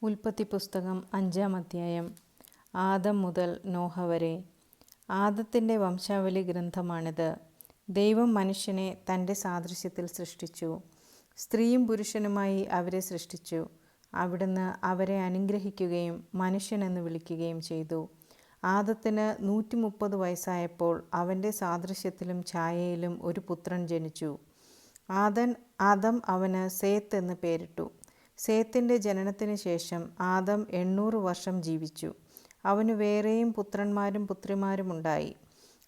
ഉൽപ്പത്തി പുസ്തകം 5-ാം അധ്യായം. ആദം മുതൽ നോഹ വരെ. ആദത്തിൻ്റെ വംശാവലി ഗ്രന്ഥമാണിത്. ദൈവം മനുഷ്യനെ തൻ്റെ സാദൃശ്യത്തിൽ സൃഷ്ടിച്ചു. സ്ത്രീയും പുരുഷനുമായി അവരെ സൃഷ്ടിച്ചു. അവിടുന്ന് അവരെ അനുഗ്രഹിക്കുകയും മനുഷ്യനെന്ന് വിളിക്കുകയും ചെയ്തു. ആദത്തിന് 130 വയസ്സായപ്പോൾ അവൻ്റെ സാദൃശ്യത്തിലും ഛായയിലും ഒരു പുത്രൻ ജനിച്ചു. ആദം അവന് സേത്ത് എന്ന് പേരിട്ടു. സേത്തിൻ്റെ ജനനത്തിന് ശേഷം ആദം 800 വർഷം ജീവിച്ചു. അവന് വേറെയും പുത്രന്മാരും പുത്രിമാരുമുണ്ടായി.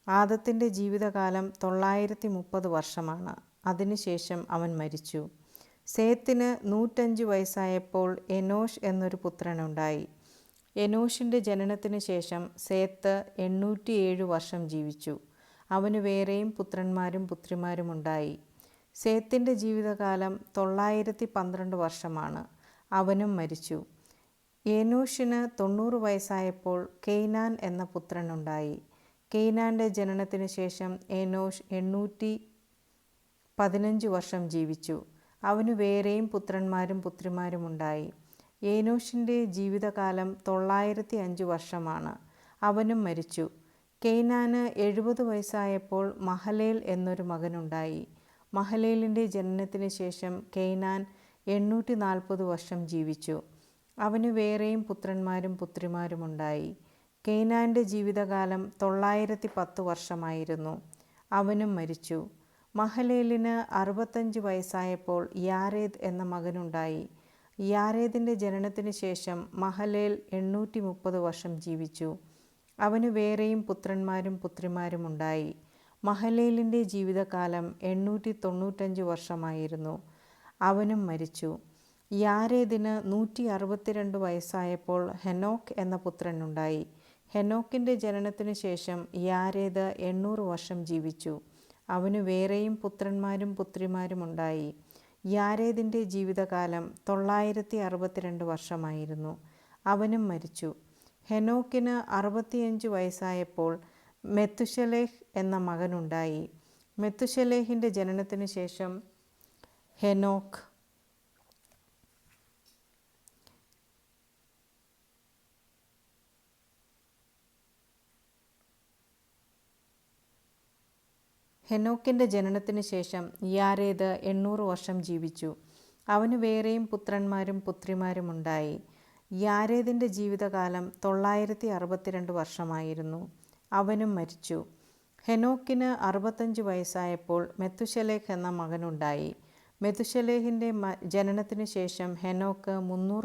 ആദത്തിൻ്റെ ജീവിതകാലം 930 വർഷമാണ്. അതിനുശേഷം അവൻ മരിച്ചു. സേത്തിന് 105 വയസ്സായപ്പോൾ എനോഷ് എന്നൊരു പുത്രനുണ്ടായി. എനോഷിൻ്റെ ജനനത്തിന് ശേഷം സേത്ത് 807 വർഷം ജീവിച്ചു. അവന് വേറെയും പുത്രന്മാരും പുത്രിമാരുമുണ്ടായി. സേത്തിൻ്റെ ജീവിതകാലം 912 വർഷമാണ്. അവനും മരിച്ചു. ഏനോഷിന് 90 വയസ്സായപ്പോൾ കെയ്നാൻ എന്ന പുത്രനുണ്ടായി. കെയ്നാൻ്റെ ജനനത്തിന് ശേഷം ഏനോഷ് 815 വർഷം ജീവിച്ചു. അവന് വേറെയും പുത്രന്മാരും പുത്രിമാരുമുണ്ടായി. ഏനോഷിൻ്റെ ജീവിതകാലം 905 വർഷമാണ്. അവനും മരിച്ചു. കെയ്നാന് 70 വയസ്സായപ്പോൾ മഹലേൽ എന്നൊരു മകനുണ്ടായി. മഹലേലിൻ്റെ ജനനത്തിന് ശേഷം കെയ്നാൻ 840 വർഷം ജീവിച്ചു. അവന് വേറെയും പുത്രന്മാരും പുത്രിമാരുമുണ്ടായി. കെയ്നാൻ്റെ ജീവിതകാലം 910 വർഷമായിരുന്നു. അവനും മരിച്ചു. മഹലേലിന് 65 വയസ്സായപ്പോൾ യാരേദ് എന്ന മകനുണ്ടായി. യാരേദിൻ്റെ ജനനത്തിന് ശേഷം മഹലേൽ 830 വർഷം ജീവിച്ചു. അവന് വേറെയും പുത്രന്മാരും പുത്രിമാരുമുണ്ടായി. മഹലേലിൻ്റെ ജീവിതകാലം 895 വർഷമായിരുന്നു. അവനും മരിച്ചു. യാരേദിന് 162 വയസ്സായപ്പോൾ ഹെനോക്ക് എന്ന പുത്രനുണ്ടായി. ഹെനോക്കിൻ്റെ ജനനത്തിന് ശേഷം യാരേദ് 800 വർഷം ജീവിച്ചു. അവന് വേറെയും പുത്രന്മാരും പുത്രിമാരുമുണ്ടായി. യാരേദിൻ്റെ ജീവിതകാലം 962 വർഷമായിരുന്നു. അവനും മരിച്ചു. ഹെനോക്കിന് 65 വയസ്സായപ്പോൾ മെത്തുശലേഹ് എന്ന മകനുണ്ടായി. മെത്തുശലേഹിൻ്റെ ജനനത്തിന് ശേഷം ഹെനോക്കിൻ്റെ ജനനത്തിന് ശേഷം യാരേദ് 800 വർഷം ജീവിച്ചു. അവന് വേറെയും പുത്രന്മാരും പുത്രിമാരുമുണ്ടായി. യാരേദിൻ്റെ ജീവിതകാലം 962 വർഷമായിരുന്നു. അവനും മരിച്ചു. ഹെനോക്കിന് 65 വയസ്സായപ്പോൾ മെത്തുശലേഹ് എന്ന മകനുണ്ടായി. മെത്തുശലേഹിൻ്റെ ജനനത്തിന് ശേഷം ഹെനോക്ക് 300